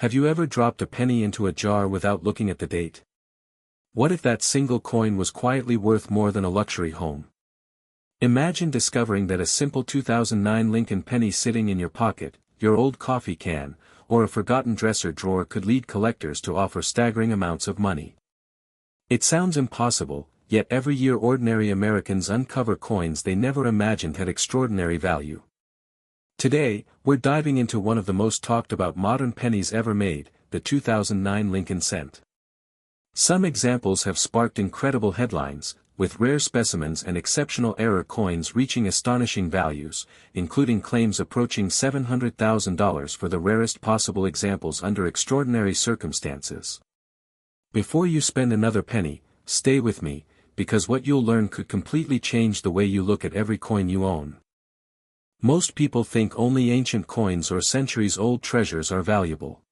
Have you ever dropped a penny into a jar without looking at the date? What if that single coin was quietly worth more than a luxury home? Imagine discovering that a simple 2009 Lincoln penny sitting in your pocket, your old coffee can, or a forgotten dresser drawer could lead collectors to offer staggering amounts of money. It sounds impossible, yet every year ordinary Americans uncover coins they never imagined had extraordinary value. Today, we're diving into one of the most talked about modern pennies ever made, the 2009 Lincoln cent. Some examples have sparked incredible headlines, with rare specimens and exceptional error coins reaching astonishing values, including claims approaching $700,000 for the rarest possible examples under extraordinary circumstances. Before you spend another penny, stay with me, because what you'll learn could completely change the way you look at every coin you own. Most people think only ancient coins or centuries-old treasures are valuable.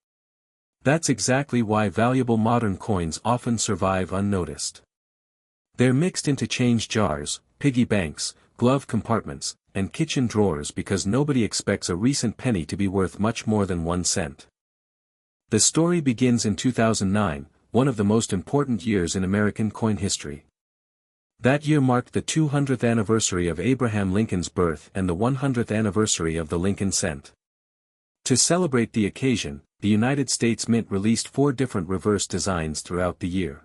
That's exactly why valuable modern coins often survive unnoticed. They're mixed into change jars, piggy banks, glove compartments, and kitchen drawers because nobody expects a recent penny to be worth much more than 1 cent. The story begins in 2009, one of the most important years in American coin history. That year marked the 200th anniversary of Abraham Lincoln's birth and the 100th anniversary of the Lincoln cent. To celebrate the occasion, the United States Mint released 4 different reverse designs throughout the year.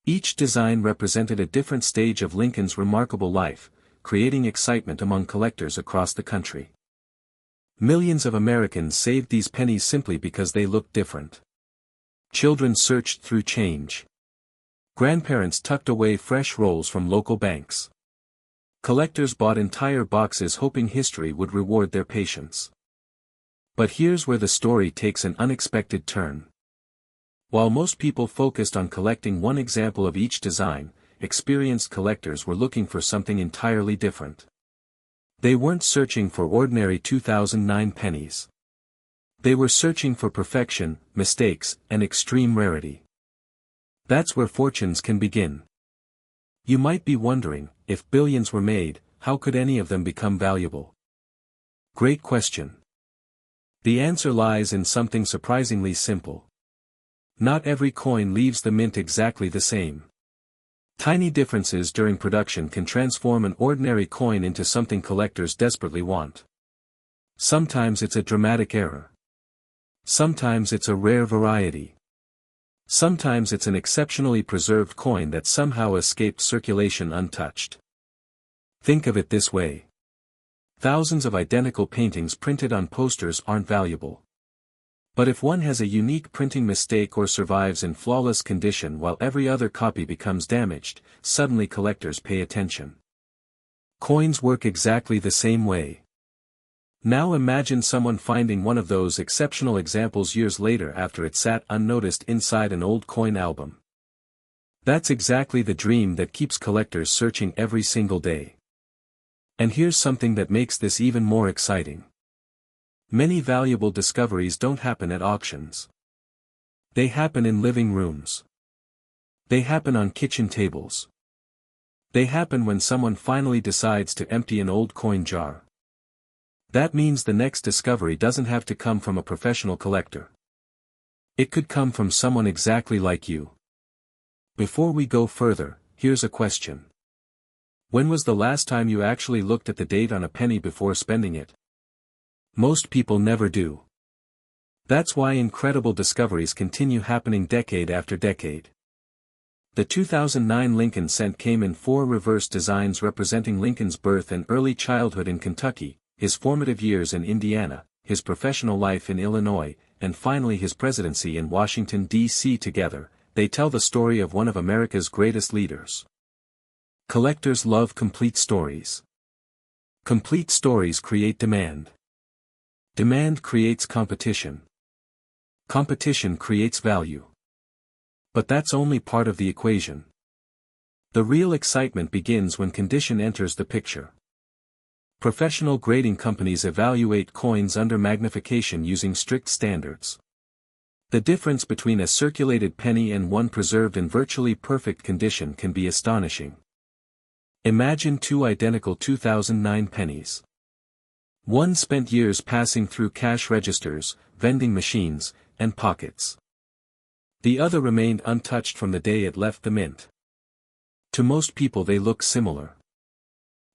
Each design represented a different stage of Lincoln's remarkable life, creating excitement among collectors across the country. Millions of Americans saved these pennies simply because they looked different. Children searched through change. Grandparents tucked away fresh rolls from local banks. Collectors bought entire boxes hoping history would reward their patience. But here's where the story takes an unexpected turn. While most people focused on collecting one example of each design, experienced collectors were looking for something entirely different. They weren't searching for ordinary 2009 pennies. They were searching for perfection, mistakes, and extreme rarity. That's where fortunes can begin. You might be wondering, if billions were made, how could any of them become valuable? Great question. The answer lies in something surprisingly simple. Not every coin leaves the mint exactly the same. Tiny differences during production can transform an ordinary coin into something collectors desperately want. Sometimes it's a dramatic error. Sometimes it's a rare variety. Sometimes it's an exceptionally preserved coin that somehow escaped circulation untouched. Think of it this way. Thousands of identical paintings printed on posters aren't valuable. But if one has a unique printing mistake or survives in flawless condition while every other copy becomes damaged, suddenly collectors pay attention. Coins work exactly the same way. Now imagine someone finding one of those exceptional examples years later after it sat unnoticed inside an old coin album. That's exactly the dream that keeps collectors searching every single day. And here's something that makes this even more exciting. Many valuable discoveries don't happen at auctions. They happen in living rooms. They happen on kitchen tables. They happen when someone finally decides to empty an old coin jar. That means the next discovery doesn't have to come from a professional collector. It could come from someone exactly like you. Before we go further, here's a question. When was the last time you actually looked at the date on a penny before spending it? Most people never do. That's why incredible discoveries continue happening decade after decade. The 2009 Lincoln cent came in 4 reverse designs representing Lincoln's birth and early childhood in Kentucky, his formative years in Indiana, his professional life in Illinois, and finally his presidency in Washington, D.C. Together, they tell the story of one of America's greatest leaders. Collectors love complete stories. Complete stories create demand. Demand creates competition. Competition creates value. But that's only part of the equation. The real excitement begins when condition enters the picture. Professional grading companies evaluate coins under magnification using strict standards. The difference between a circulated penny and one preserved in virtually perfect condition can be astonishing. Imagine 2 identical 2009 pennies. One spent years passing through cash registers, vending machines, and pockets. The other remained untouched from the day it left the mint. To most people they look similar.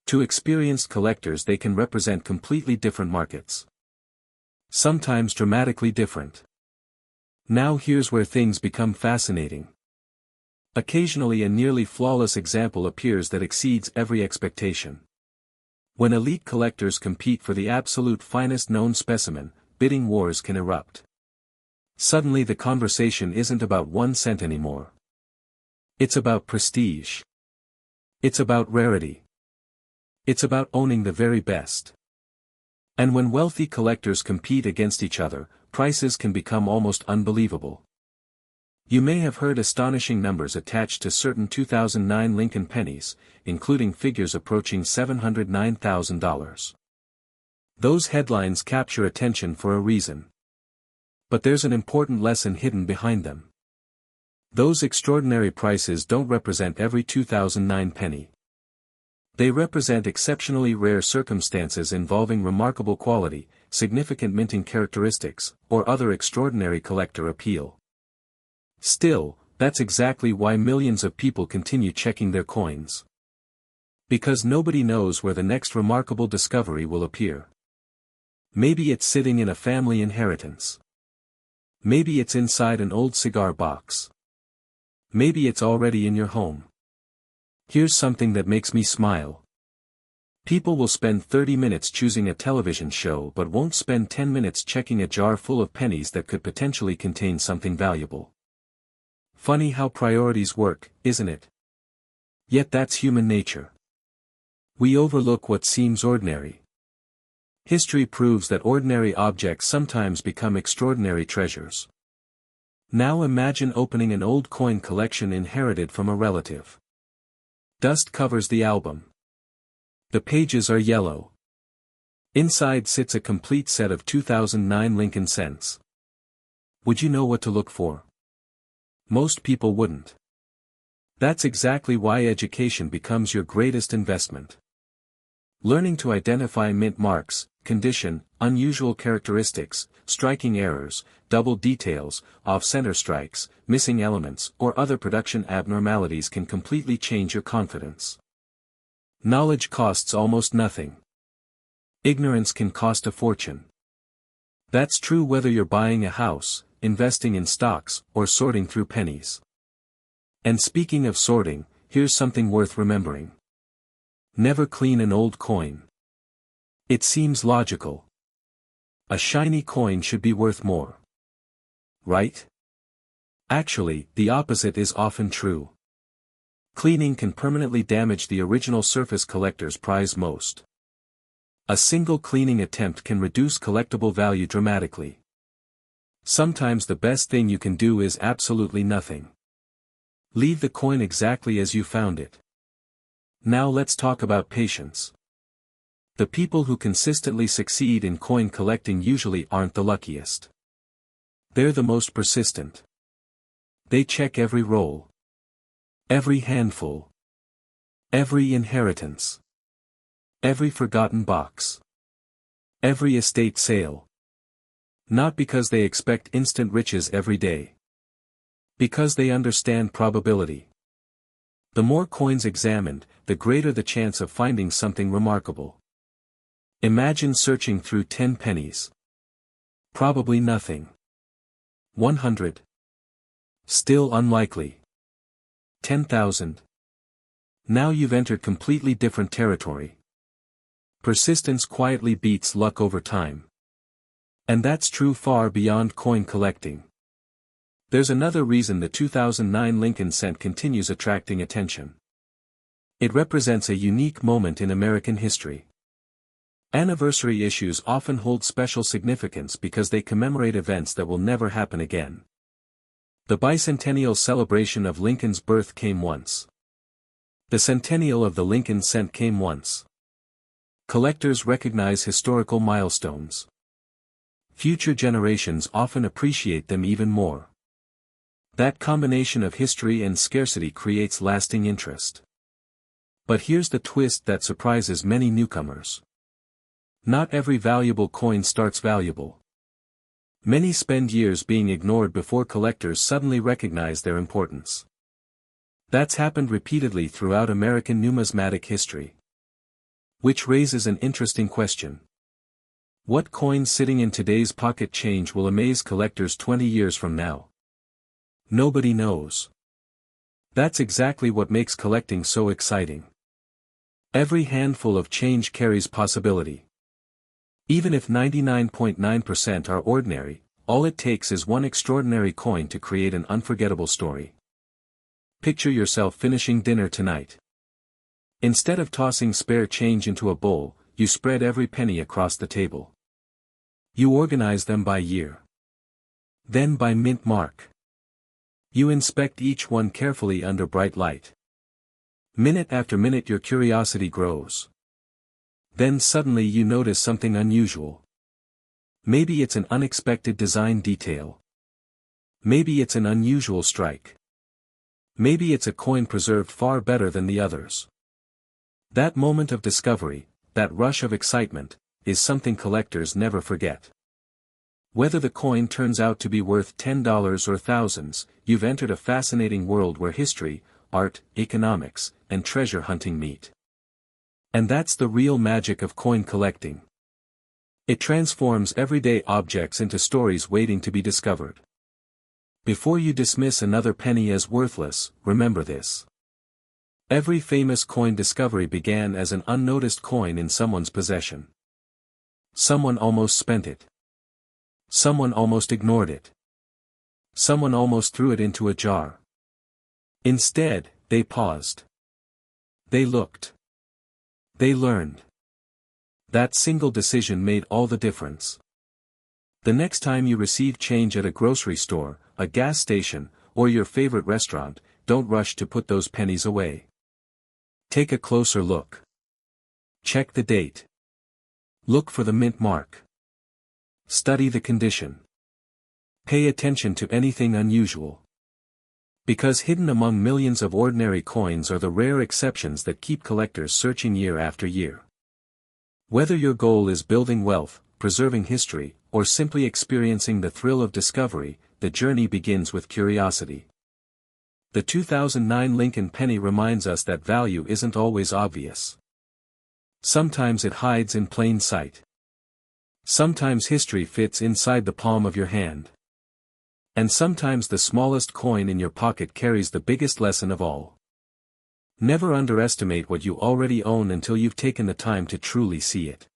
To experienced collectors they can represent completely different markets. Sometimes dramatically different. Now here's where things become fascinating. Occasionally a nearly flawless example appears that exceeds every expectation. When elite collectors compete for the absolute finest known specimen, bidding wars can erupt. Suddenly the conversation isn't about 1 cent anymore. It's about prestige. It's about rarity. It's about owning the very best. And when wealthy collectors compete against each other, prices can become almost unbelievable. You may have heard astonishing numbers attached to certain 2009 Lincoln pennies, including figures approaching $709,000. Those headlines capture attention for a reason. But there's an important lesson hidden behind them. Those extraordinary prices don't represent every 2009 penny. They represent exceptionally rare circumstances involving remarkable quality, significant minting characteristics, or other extraordinary collector appeal. Still, that's exactly why millions of people continue checking their coins. Because nobody knows where the next remarkable discovery will appear. Maybe it's sitting in a family inheritance. Maybe it's inside an old cigar box. Maybe it's already in your home. Here's something that makes me smile. People will spend 30 minutes choosing a television show but won't spend 10 minutes checking a jar full of pennies that could potentially contain something valuable. Funny how priorities work, isn't it? Yet that's human nature. We overlook what seems ordinary. History proves that ordinary objects sometimes become extraordinary treasures. Now imagine opening an old coin collection inherited from a relative. Dust covers the album. The pages are yellow. Inside sits a complete set of 2009 Lincoln cents. Would you know what to look for? Most people wouldn't. That's exactly why education becomes your greatest investment. Learning to identify mint marks, condition, unusual characteristics, striking errors, double details, off-center strikes, missing elements, or other production abnormalities can completely change your confidence. Knowledge costs almost nothing. Ignorance can cost a fortune. That's true whether you're buying a house, investing in stocks, or sorting through pennies. And speaking of sorting, here's something worth remembering. Never clean an old coin. It seems logical. A shiny coin should be worth more. Right? Actually, the opposite is often true. Cleaning can permanently damage the original surface collectors prize most. A single cleaning attempt can reduce collectible value dramatically. Sometimes the best thing you can do is absolutely nothing. Leave the coin exactly as you found it. Now let's talk about patience. The people who consistently succeed in coin collecting usually aren't the luckiest. They're the most persistent. They check every roll. Every handful. Every inheritance. Every forgotten box. Every estate sale. Not because they expect instant riches every day. Because they understand probability. The more coins examined, the greater the chance of finding something remarkable. Imagine searching through 10 pennies. Probably nothing. 100. Still unlikely. 10,000. Now you've entered completely different territory. Persistence quietly beats luck over time. And that's true far beyond coin collecting. There's another reason the 2009 Lincoln cent continues attracting attention. It represents a unique moment in American history. Anniversary issues often hold special significance because they commemorate events that will never happen again. The bicentennial celebration of Lincoln's birth came once. The centennial of the Lincoln cent came once. Collectors recognize historical milestones. Future generations often appreciate them even more. That combination of history and scarcity creates lasting interest. But here's the twist that surprises many newcomers. Not every valuable coin starts valuable. Many spend years being ignored before collectors suddenly recognize their importance. That's happened repeatedly throughout American numismatic history. Which raises an interesting question. What coin sitting in today's pocket change will amaze collectors 20 years from now? Nobody knows. That's exactly what makes collecting so exciting. Every handful of change carries possibility. Even if 99.9% are ordinary, all it takes is one extraordinary coin to create an unforgettable story. Picture yourself finishing dinner tonight. Instead of tossing spare change into a bowl, you spread every penny across the table. You organize them by year. Then by mint mark. You inspect each one carefully under bright light. Minute after minute your curiosity grows. Then suddenly you notice something unusual. Maybe it's an unexpected design detail. Maybe it's an unusual strike. Maybe it's a coin preserved far better than the others. That moment of discovery, that rush of excitement, is something collectors never forget. Whether the coin turns out to be worth $10 or thousands, you've entered a fascinating world where history, art, economics, and treasure hunting meet. And that's the real magic of coin collecting. It transforms everyday objects into stories waiting to be discovered. Before you dismiss another penny as worthless, remember this. Every famous coin discovery began as an unnoticed coin in someone's possession. Someone almost spent it. Someone almost ignored it. Someone almost threw it into a jar. Instead, they paused. They looked. They learned. That single decision made all the difference. The next time you receive change at a grocery store, a gas station, or your favorite restaurant, don't rush to put those pennies away. Take a closer look. Check the date. Look for the mint mark. Study the condition. Pay attention to anything unusual. Because hidden among millions of ordinary coins are the rare exceptions that keep collectors searching year after year. Whether your goal is building wealth, preserving history, or simply experiencing the thrill of discovery, the journey begins with curiosity. The 2009 Lincoln Penny reminds us that value isn't always obvious. Sometimes it hides in plain sight. Sometimes history fits inside the palm of your hand. And sometimes the smallest coin in your pocket carries the biggest lesson of all. Never underestimate what you already own until you've taken the time to truly see it.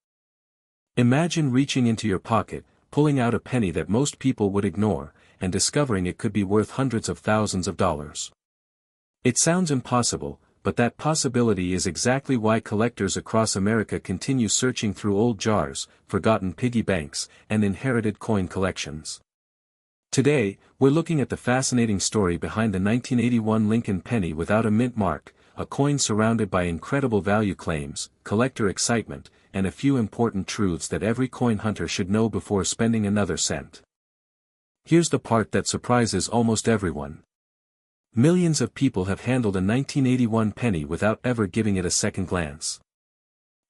Imagine reaching into your pocket, pulling out a penny that most people would ignore, and discovering it could be worth hundreds of thousands of dollars. It sounds impossible, but that possibility is exactly why collectors across America continue searching through old jars, forgotten piggy banks, and inherited coin collections. Today, we're looking at the fascinating story behind the 1981 Lincoln Penny without a mint mark, a coin surrounded by incredible value claims, collector excitement, and a few important truths that every coin hunter should know before spending another cent. Here's the part that surprises almost everyone. Millions of people have handled a 1981 penny without ever giving it a second glance.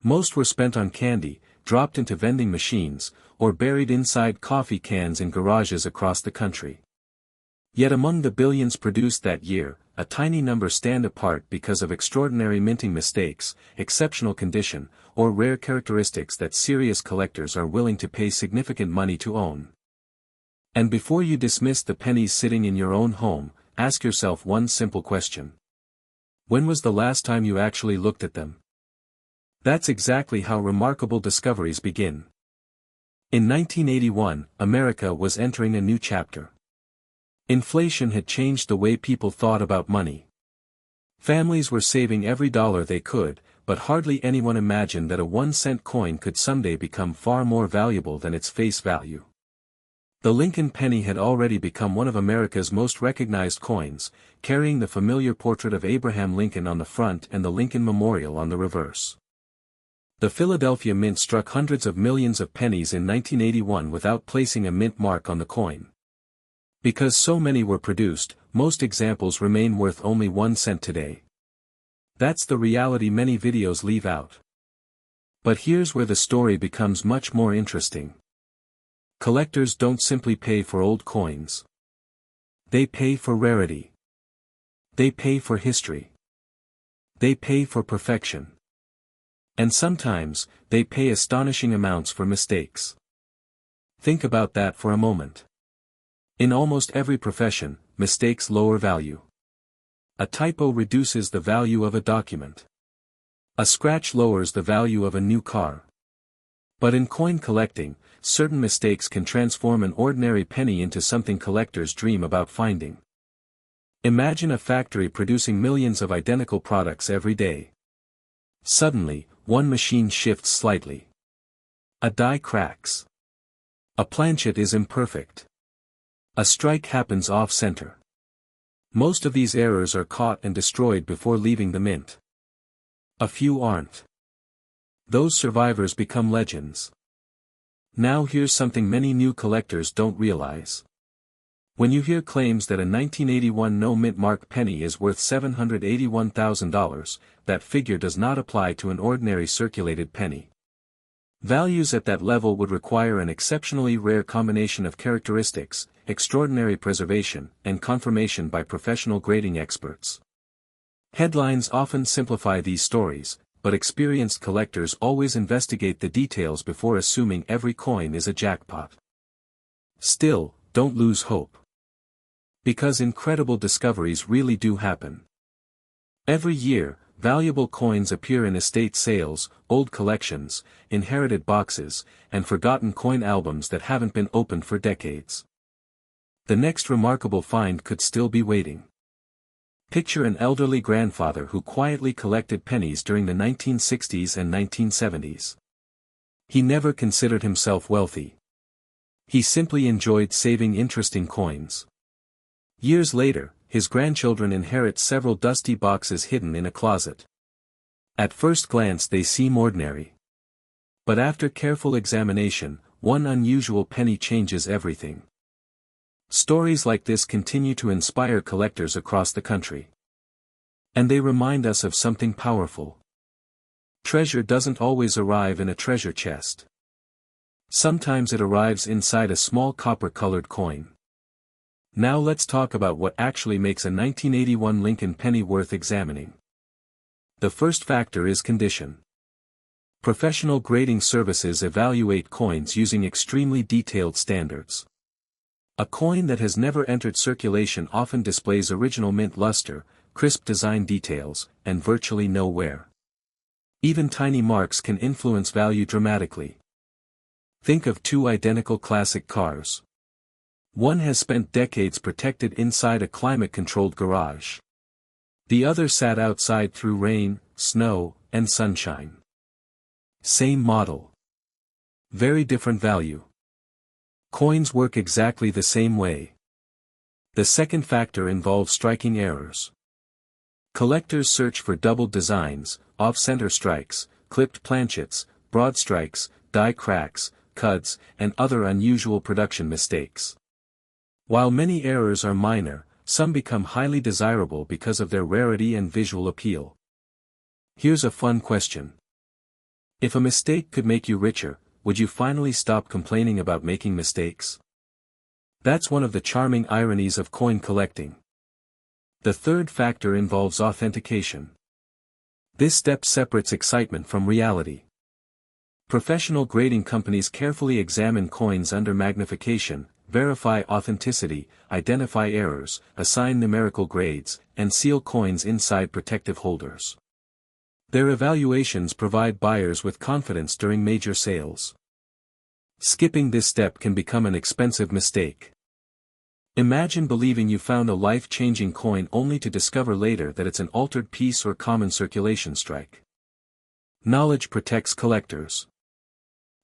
Most were spent on candy, dropped into vending machines, or buried inside coffee cans in garages across the country. Yet among the billions produced that year, a tiny number stand apart because of extraordinary minting mistakes, exceptional condition, or rare characteristics that serious collectors are willing to pay significant money to own. And before you dismiss the pennies sitting in your own home, ask yourself one simple question. When was the last time you actually looked at them? That's exactly how remarkable discoveries begin. In 1981, America was entering a new chapter. Inflation had changed the way people thought about money. Families were saving every dollar they could, but hardly anyone imagined that a 1-cent coin could someday become far more valuable than its face value. The Lincoln penny had already become one of America's most recognized coins, carrying the familiar portrait of Abraham Lincoln on the front and the Lincoln Memorial on the reverse. The Philadelphia Mint struck hundreds of millions of pennies in 1981 without placing a mint mark on the coin. Because so many were produced, most examples remain worth only 1 cent today. That's the reality many videos leave out. But here's where the story becomes much more interesting. Collectors don't simply pay for old coins. They pay for rarity. They pay for history. They pay for perfection. And sometimes, they pay astonishing amounts for mistakes. Think about that for a moment. In almost every profession, mistakes lower value. A typo reduces the value of a document. A scratch lowers the value of a new car. But in coin collecting, certain mistakes can transform an ordinary penny into something collectors dream about finding. Imagine a factory producing millions of identical products every day. Suddenly, one machine shifts slightly. A die cracks. A planchet is imperfect. A strike happens off-center. Most of these errors are caught and destroyed before leaving the mint. A few aren't. Those survivors become legends. Now here's something many new collectors don't realize. When you hear claims that a 1981 no-mint mark penny is worth $781,000, that figure does not apply to an ordinary circulated penny. Values at that level would require an exceptionally rare combination of characteristics, extraordinary preservation, and confirmation by professional grading experts. Headlines often simplify these stories, but experienced collectors always investigate the details before assuming every coin is a jackpot. Still, don't lose hope. Because incredible discoveries really do happen. Every year, valuable coins appear in estate sales, old collections, inherited boxes, and forgotten coin albums that haven't been opened for decades. The next remarkable find could still be waiting. Picture an elderly grandfather who quietly collected pennies during the 1960s and 1970s. He never considered himself wealthy. He simply enjoyed saving interesting coins. Years later, his grandchildren inherit several dusty boxes hidden in a closet. At first glance they seem ordinary. But after careful examination, one unusual penny changes everything. Stories like this continue to inspire collectors across the country. And they remind us of something powerful. Treasure doesn't always arrive in a treasure chest. Sometimes it arrives inside a small copper-colored coin. Now let's talk about what actually makes a 1981 Lincoln penny worth examining. The first factor is condition. Professional grading services evaluate coins using extremely detailed standards. A coin that has never entered circulation often displays original mint luster, crisp design details, and virtually no wear. Even tiny marks can influence value dramatically. Think of two identical classic cars. One has spent decades protected inside a climate-controlled garage. The other sat outside through rain, snow, and sunshine. Same model. Very different value. Coins work exactly the same way. The second factor involves striking errors. Collectors search for doubled designs, off-center strikes, clipped planchets, broad strikes, die cracks, cuts, and other unusual production mistakes. While many errors are minor, some become highly desirable because of their rarity and visual appeal. Here's a fun question. If a mistake could make you richer, would you finally stop complaining about making mistakes? That's one of the charming ironies of coin collecting. The third factor involves authentication. This step separates excitement from reality. Professional grading companies carefully examine coins under magnification, verify authenticity, identify errors, assign numerical grades, and seal coins inside protective holders. Their evaluations provide buyers with confidence during major sales. Skipping this step can become an expensive mistake. Imagine believing you found a life-changing coin only to discover later that it's an altered piece or common circulation strike. Knowledge protects collectors.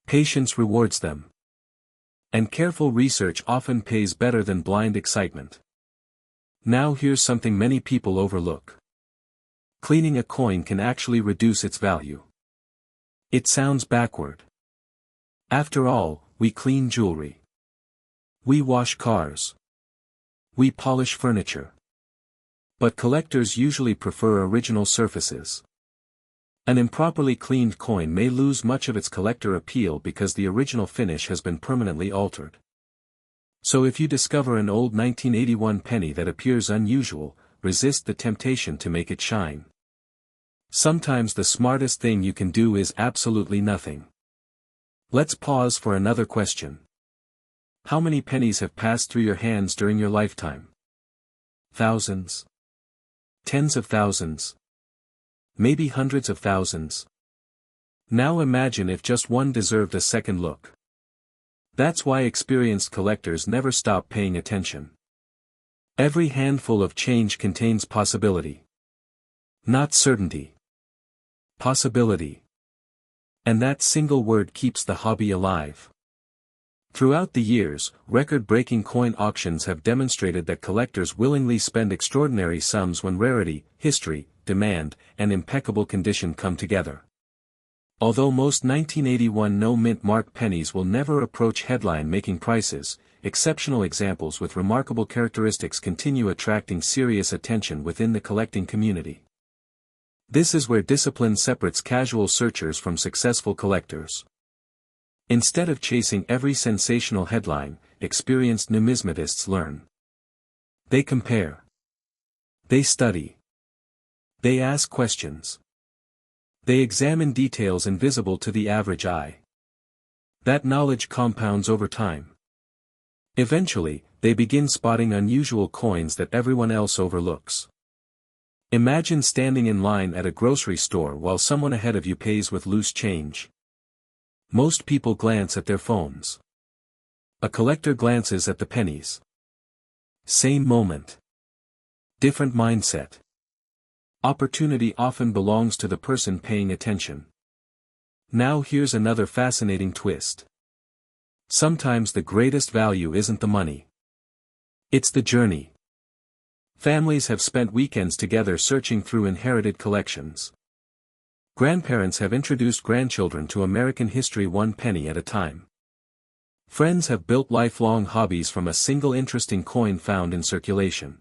Patience rewards them. And careful research often pays better than blind excitement. Now here's something many people overlook. Cleaning a coin can actually reduce its value. It sounds backward. After all, we clean jewelry. We wash cars. We polish furniture. But collectors usually prefer original surfaces. An improperly cleaned coin may lose much of its collector appeal because the original finish has been permanently altered. So if you discover an old 1981 penny that appears unusual, resist the temptation to make it shine. Sometimes the smartest thing you can do is absolutely nothing. Let's pause for another question. How many pennies have passed through your hands during your lifetime? Thousands? Tens of thousands? Maybe hundreds of thousands? Now imagine if just one deserved a second look. That's why experienced collectors never stop paying attention. Every handful of change contains possibility. Not certainty. Possibility. And that single word keeps the hobby alive. Throughout the years, record-breaking coin auctions have demonstrated that collectors willingly spend extraordinary sums when rarity, history, demand, and impeccable condition come together. Although most 1981 no-mint mark pennies will never approach headline-making prices, exceptional examples with remarkable characteristics continue attracting serious attention within the collecting community. This is where discipline separates casual searchers from successful collectors. Instead of chasing every sensational headline, experienced numismatists learn. They compare. They study. They ask questions. They examine details invisible to the average eye. That knowledge compounds over time. Eventually, they begin spotting unusual coins that everyone else overlooks. Imagine standing in line at a grocery store while someone ahead of you pays with loose change. Most people glance at their phones. A collector glances at the pennies. Same moment. Different mindset. Opportunity often belongs to the person paying attention. Now here's another fascinating twist. Sometimes the greatest value isn't the money. It's the journey. Families have spent weekends together searching through inherited collections. Grandparents have introduced grandchildren to American history one penny at a time. Friends have built lifelong hobbies from a single interesting coin found in circulation.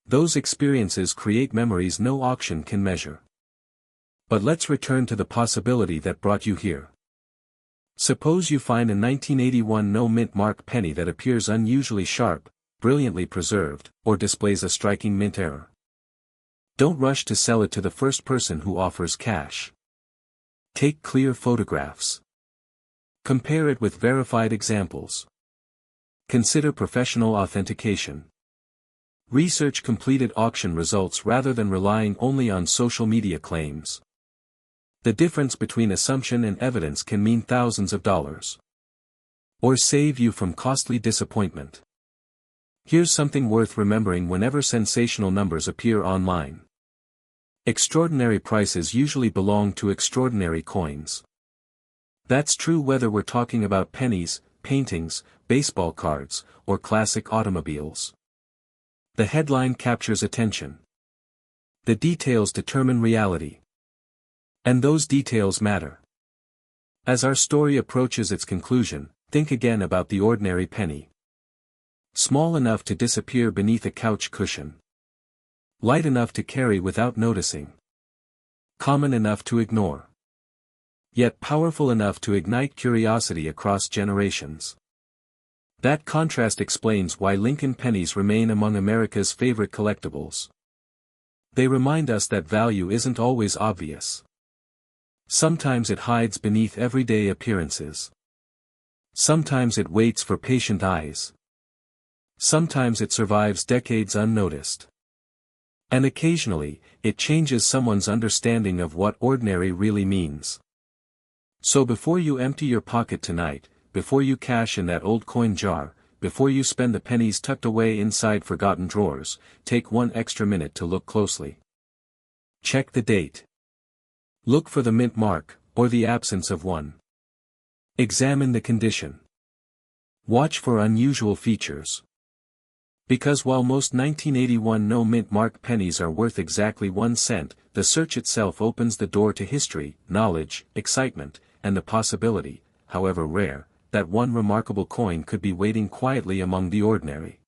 Those experiences create memories no auction can measure. But let's return to the possibility that brought you here. Suppose you find a 1981 no-mint mark penny that appears unusually sharp, brilliantly preserved, or displays a striking mint error. Don't rush to sell it to the first person who offers cash. Take clear photographs. Compare it with verified examples. Consider professional authentication. Research completed auction results rather than relying only on social media claims. The difference between assumption and evidence can mean thousands of dollars. Or save you from costly disappointment. Here's something worth remembering whenever sensational numbers appear online. Extraordinary prices usually belong to extraordinary coins. That's true whether we're talking about pennies, paintings, baseball cards, or classic automobiles. The headline captures attention. The details determine reality. And those details matter. As our story approaches its conclusion, think again about the ordinary penny. Small enough to disappear beneath a couch cushion. Light enough to carry without noticing. Common enough to ignore. Yet powerful enough to ignite curiosity across generations. That contrast explains why Lincoln pennies remain among America's favorite collectibles. They remind us that value isn't always obvious. Sometimes it hides beneath everyday appearances. Sometimes it waits for patient eyes. Sometimes it survives decades unnoticed. And occasionally, it changes someone's understanding of what ordinary really means. So before you empty your pocket tonight, before you cash in that old coin jar, before you spend the pennies tucked away inside forgotten drawers, take one extra minute to look closely. Check the date. Look for the mint mark, or the absence of one. Examine the condition. Watch for unusual features. Because while most 1981 no-mint mark pennies are worth exactly 1 cent, the search itself opens the door to history, knowledge, excitement, and the possibility, however rare, that one remarkable coin could be waiting quietly among the ordinary.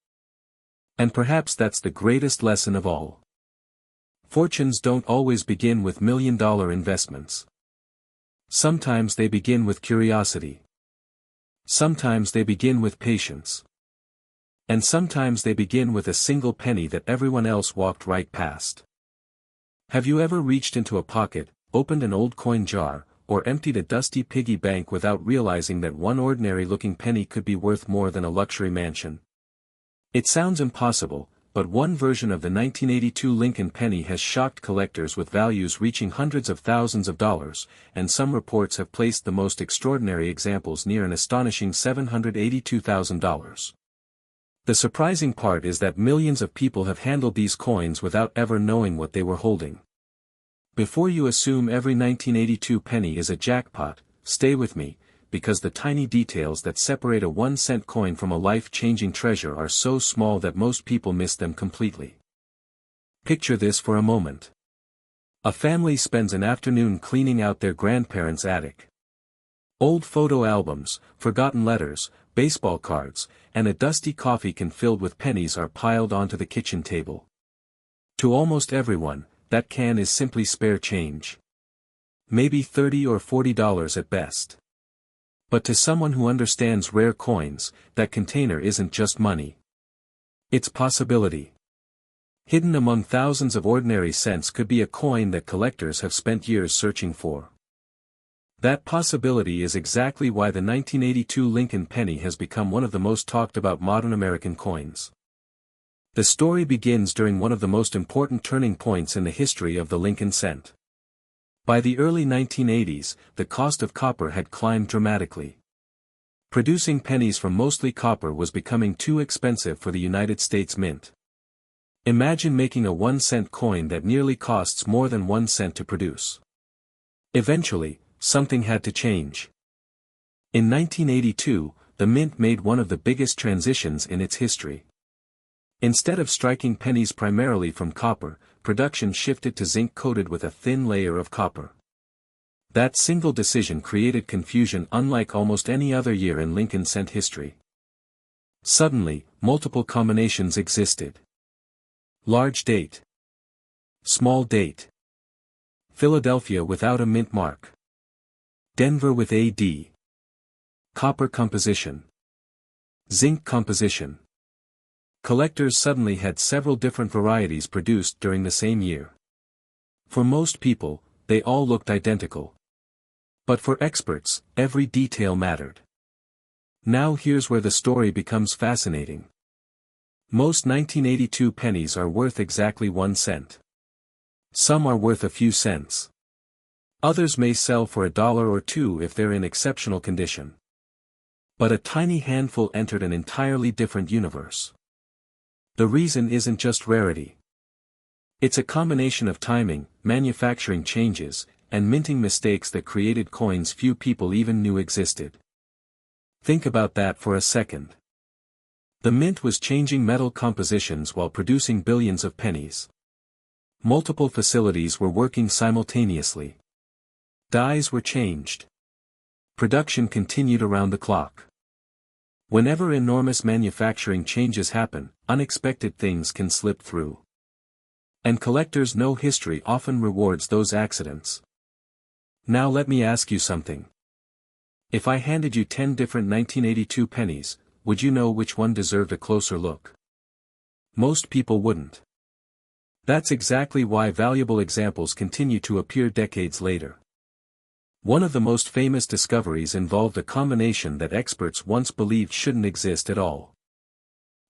And perhaps that's the greatest lesson of all. Fortunes don't always begin with million-dollar investments. Sometimes they begin with curiosity. Sometimes they begin with patience. And sometimes they begin with a single penny that everyone else walked right past. Have you ever reached into a pocket, opened an old coin jar, or emptied a dusty piggy bank without realizing that one ordinary-looking penny could be worth more than a luxury mansion? It sounds impossible, but one version of the 1982 Lincoln penny has shocked collectors with values reaching hundreds of thousands of dollars, and some reports have placed the most extraordinary examples near an astonishing $782,000. The surprising part is that millions of people have handled these coins without ever knowing what they were holding. Before you assume every 1982 penny is a jackpot, stay with me, because the tiny details that separate a 1-cent coin from a life-changing treasure are so small that most people miss them completely. Picture this for a moment. A family spends an afternoon cleaning out their grandparents' attic. Old photo albums, forgotten letters, baseball cards, and a dusty coffee can filled with pennies are piled onto the kitchen table. To almost everyone, that can is simply spare change. Maybe $30 or $40 at best. But to someone who understands rare coins, that container isn't just money. It's possibility. Hidden among thousands of ordinary cents could be a coin that collectors have spent years searching for. That possibility is exactly why the 1982 Lincoln penny has become one of the most talked about modern American coins. The story begins during one of the most important turning points in the history of the Lincoln cent. By the early 1980s, the cost of copper had climbed dramatically. Producing pennies from mostly copper was becoming too expensive for the United States Mint. Imagine making a 1-cent coin that nearly costs more than 1 cent to produce. Eventually, something had to change. In 1982, the Mint made one of the biggest transitions in its history. Instead of striking pennies primarily from copper, production shifted to zinc coated with a thin layer of copper. That single decision created confusion unlike almost any other year in Lincoln cent history. Suddenly, multiple combinations existed. Large date. Small date. Philadelphia without a mint mark. Denver with AD. Copper composition. Zinc composition. Collectors suddenly had several different varieties produced during the same year. For most people, they all looked identical. But for experts, every detail mattered. Now here's where the story becomes fascinating. Most 1982 pennies are worth exactly 1 cent. Some are worth a few cents. Others may sell for $1 or $2 if they're in exceptional condition. But a tiny handful entered an entirely different universe. The reason isn't just rarity. It's a combination of timing, manufacturing changes, and minting mistakes that created coins few people even knew existed. Think about that for a second. The mint was changing metal compositions while producing billions of pennies. Multiple facilities were working simultaneously. Dies were changed. Production continued around the clock. Whenever enormous manufacturing changes happen, unexpected things can slip through. And collectors know history often rewards those accidents. Now let me ask you something. If I handed you 10 different 1982 pennies, would you know which one deserved a closer look? Most people wouldn't. That's exactly why valuable examples continue to appear decades later. One of the most famous discoveries involved a combination that experts once believed shouldn't exist at all.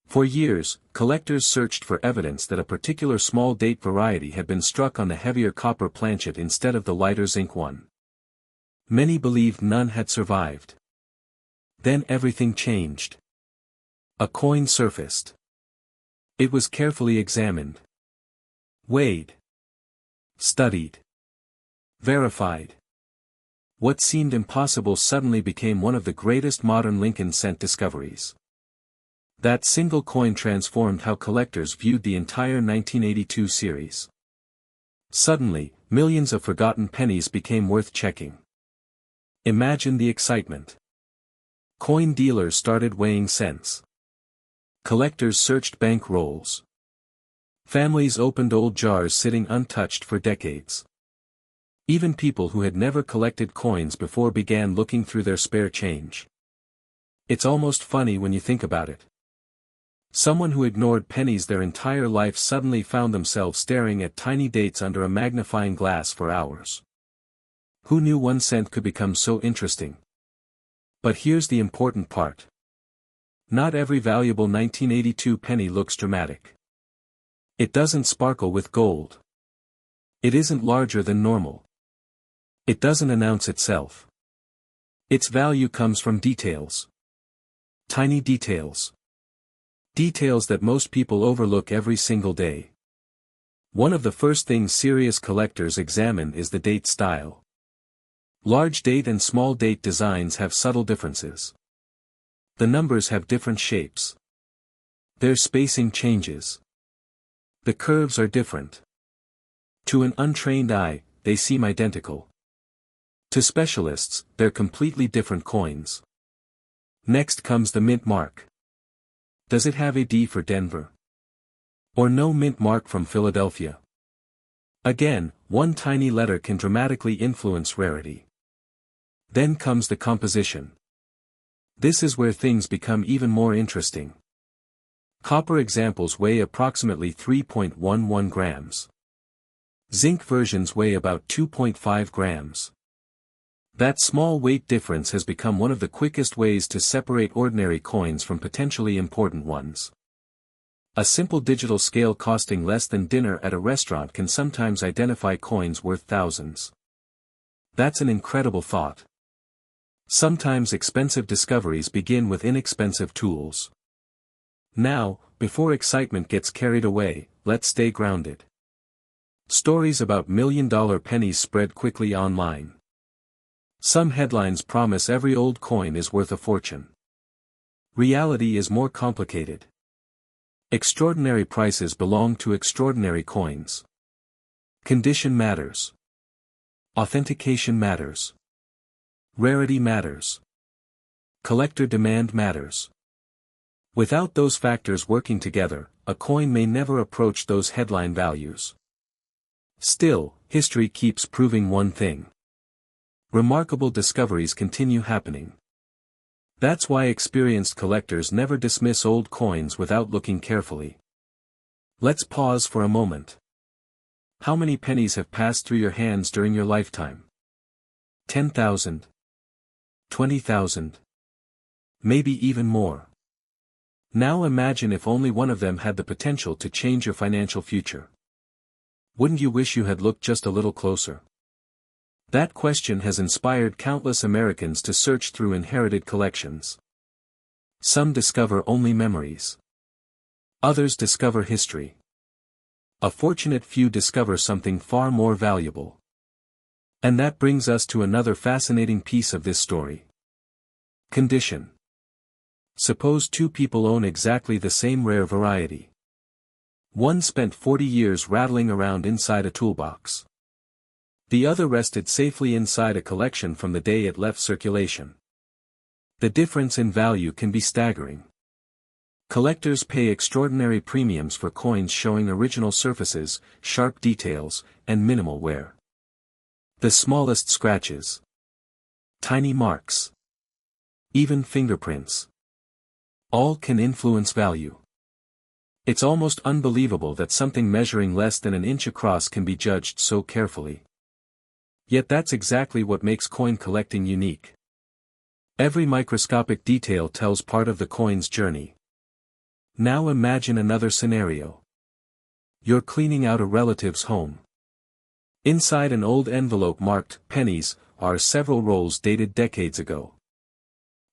For years, collectors searched for evidence that a particular small date variety had been struck on the heavier copper planchet instead of the lighter zinc one. Many believed none had survived. Then everything changed. A coin surfaced. It was carefully examined. Weighed. Studied. Verified. What seemed impossible suddenly became one of the greatest modern Lincoln cent discoveries. That single coin transformed how collectors viewed the entire 1982 series. Suddenly, millions of forgotten pennies became worth checking. Imagine the excitement. Coin dealers started weighing cents. Collectors searched bank rolls. Families opened old jars sitting untouched for decades. Even people who had never collected coins before began looking through their spare change. It's almost funny when you think about it. Someone who ignored pennies their entire life suddenly found themselves staring at tiny dates under a magnifying glass for hours. Who knew 1 cent could become so interesting? But here's the important part. Not every valuable 1982 penny looks dramatic. It doesn't sparkle with gold. It isn't larger than normal. It doesn't announce itself. Its value comes from details. Tiny details. Details that most people overlook every single day. One of the first things serious collectors examine is the date style. Large date and small date designs have subtle differences. The numbers have different shapes. Their spacing changes. The curves are different. To an untrained eye, they seem identical. To specialists, they're completely different coins. Next comes the mint mark. Does it have a D for Denver? Or no mint mark from Philadelphia? Again, one tiny letter can dramatically influence rarity. Then comes the composition. This is where things become even more interesting. Copper examples weigh approximately 3.11 grams. Zinc versions weigh about 2.5 grams. That small weight difference has become one of the quickest ways to separate ordinary coins from potentially important ones. A simple digital scale costing less than dinner at a restaurant can sometimes identify coins worth thousands. That's an incredible thought. Sometimes expensive discoveries begin with inexpensive tools. Now, before excitement gets carried away, let's stay grounded. Stories about million-dollar pennies spread quickly online. Some headlines promise every old coin is worth a fortune. Reality is more complicated. Extraordinary prices belong to extraordinary coins. Condition matters. Authentication matters. Rarity matters. Collector demand matters. Without those factors working together, a coin may never approach those headline values. Still, history keeps proving one thing. Remarkable discoveries continue happening. That's why experienced collectors never dismiss old coins without looking carefully. Let's pause for a moment. How many pennies have passed through your hands during your lifetime? 10,000? 20,000? Maybe even more. Now imagine if only one of them had the potential to change your financial future. Wouldn't you wish you had looked just a little closer? That question has inspired countless Americans to search through inherited collections. Some discover only memories. Others discover history. A fortunate few discover something far more valuable. And that brings us to another fascinating piece of this story. Condition. Suppose two people own exactly the same rare variety. One spent 40 years rattling around inside a toolbox. The other rested safely inside a collection from the day it left circulation. The difference in value can be staggering. Collectors pay extraordinary premiums for coins showing original surfaces, sharp details, and minimal wear. The smallest scratches. Tiny marks. Even fingerprints. All can influence value. It's almost unbelievable that something measuring less than an inch across can be judged so carefully. Yet that's exactly what makes coin collecting unique. Every microscopic detail tells part of the coin's journey. Now imagine another scenario. You're cleaning out a relative's home. Inside an old envelope marked "Pennies" are several rolls dated decades ago.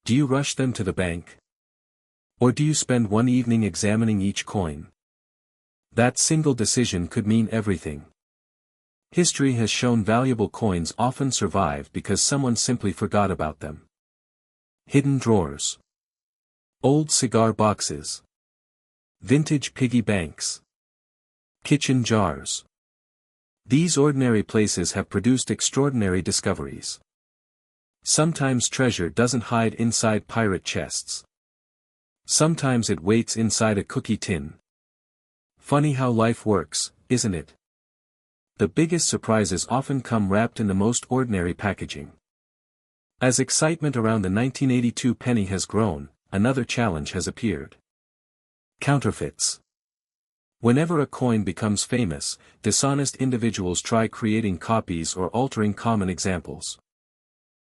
Do you rush them to the bank? Or do you spend one evening examining each coin? That single decision could mean everything. History has shown valuable coins often survive because someone simply forgot about them. Hidden drawers. Old cigar boxes. Vintage piggy banks. Kitchen jars. These ordinary places have produced extraordinary discoveries. Sometimes treasure doesn't hide inside pirate chests. Sometimes it waits inside a cookie tin. Funny how life works, isn't it? The biggest surprises often come wrapped in the most ordinary packaging. As excitement around the 1982 penny has grown, another challenge has appeared. Counterfeits. Whenever a coin becomes famous, dishonest individuals try creating copies or altering common examples.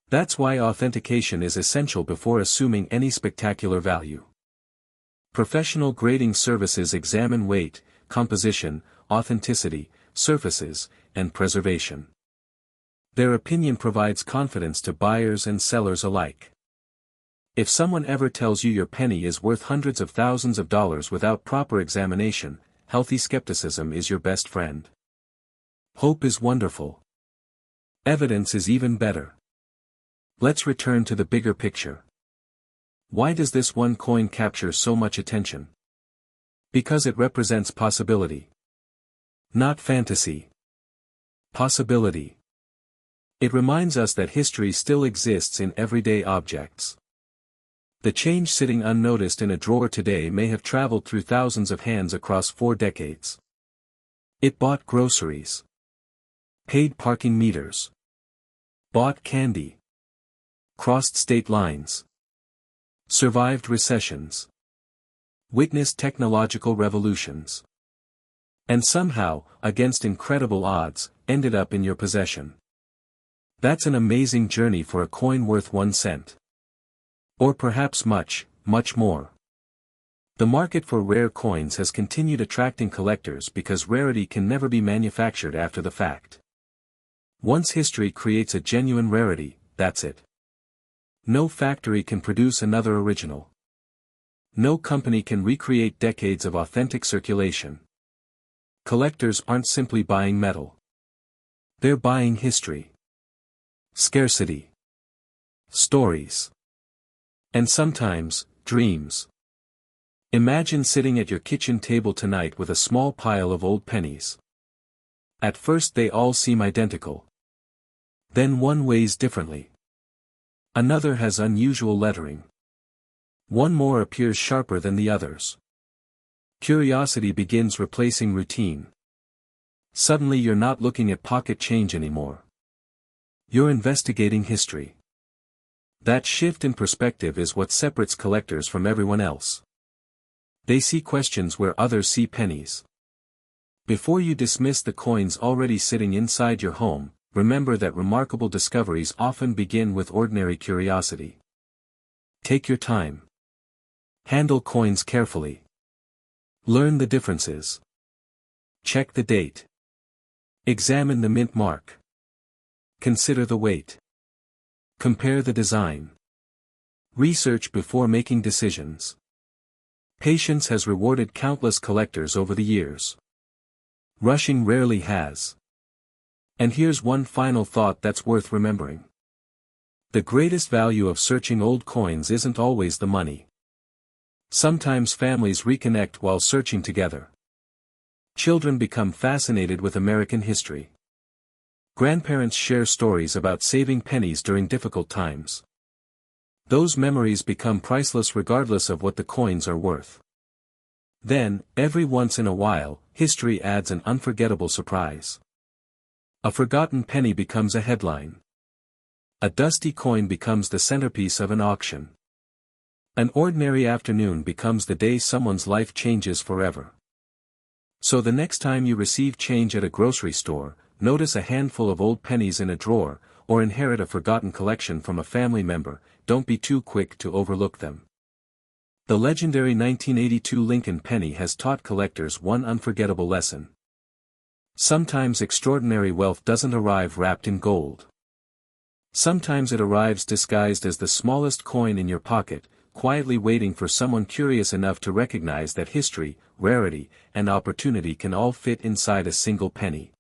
That's why authentication is essential before assuming any spectacular value. Professional grading services examine weight, composition, authenticity, surfaces, and preservation. Their opinion provides confidence to buyers and sellers alike. If someone ever tells you your penny is worth hundreds of thousands of dollars without proper examination, healthy skepticism is your best friend. Hope is wonderful. Evidence is even better. Let's return to the bigger picture. Why does this one coin capture so much attention? Because it represents possibility. Not fantasy. Possibility. It reminds us that history still exists in everyday objects. The change sitting unnoticed in a drawer today may have traveled through thousands of hands across 4 decades. It bought groceries. Paid parking meters. Bought candy. Crossed state lines. Survived recessions. Witnessed technological revolutions. And somehow, against incredible odds, ended up in your possession. That's an amazing journey for a coin worth 1 cent. Or perhaps much, much more. The market for rare coins has continued attracting collectors because rarity can never be manufactured after the fact. Once history creates a genuine rarity, that's it. No factory can produce another original. No company can recreate decades of authentic circulation. Collectors aren't simply buying metal. They're buying history. Scarcity. Stories. And sometimes, dreams. Imagine sitting at your kitchen table tonight with a small pile of old pennies. At first they all seem identical. Then one weighs differently. Another has unusual lettering. One more appears sharper than the others. Curiosity begins replacing routine. Suddenly you're not looking at pocket change anymore. You're investigating history. That shift in perspective is what separates collectors from everyone else. They see questions where others see pennies. Before you dismiss the coins already sitting inside your home, remember that remarkable discoveries often begin with ordinary curiosity. Take your time. Handle coins carefully. Learn the differences. Check the date. Examine the mint mark. Consider the weight. Compare the design. Research before making decisions. Patience has rewarded countless collectors over the years. Rushing rarely has. And here's one final thought that's worth remembering. The greatest value of searching old coins isn't always the money. Sometimes families reconnect while searching together. Children become fascinated with American history. Grandparents share stories about saving pennies during difficult times. Those memories become priceless regardless of what the coins are worth. Then, every once in a while, history adds an unforgettable surprise. A forgotten penny becomes a headline. A dusty coin becomes the centerpiece of an auction. An ordinary afternoon becomes the day someone's life changes forever. So the next time you receive change at a grocery store, notice a handful of old pennies in a drawer, or inherit a forgotten collection from a family member, don't be too quick to overlook them. The legendary 1982 Lincoln penny has taught collectors one unforgettable lesson. Sometimes extraordinary wealth doesn't arrive wrapped in gold. Sometimes it arrives disguised as the smallest coin in your pocket, quietly waiting for someone curious enough to recognize that history, rarity, and opportunity can all fit inside a single penny.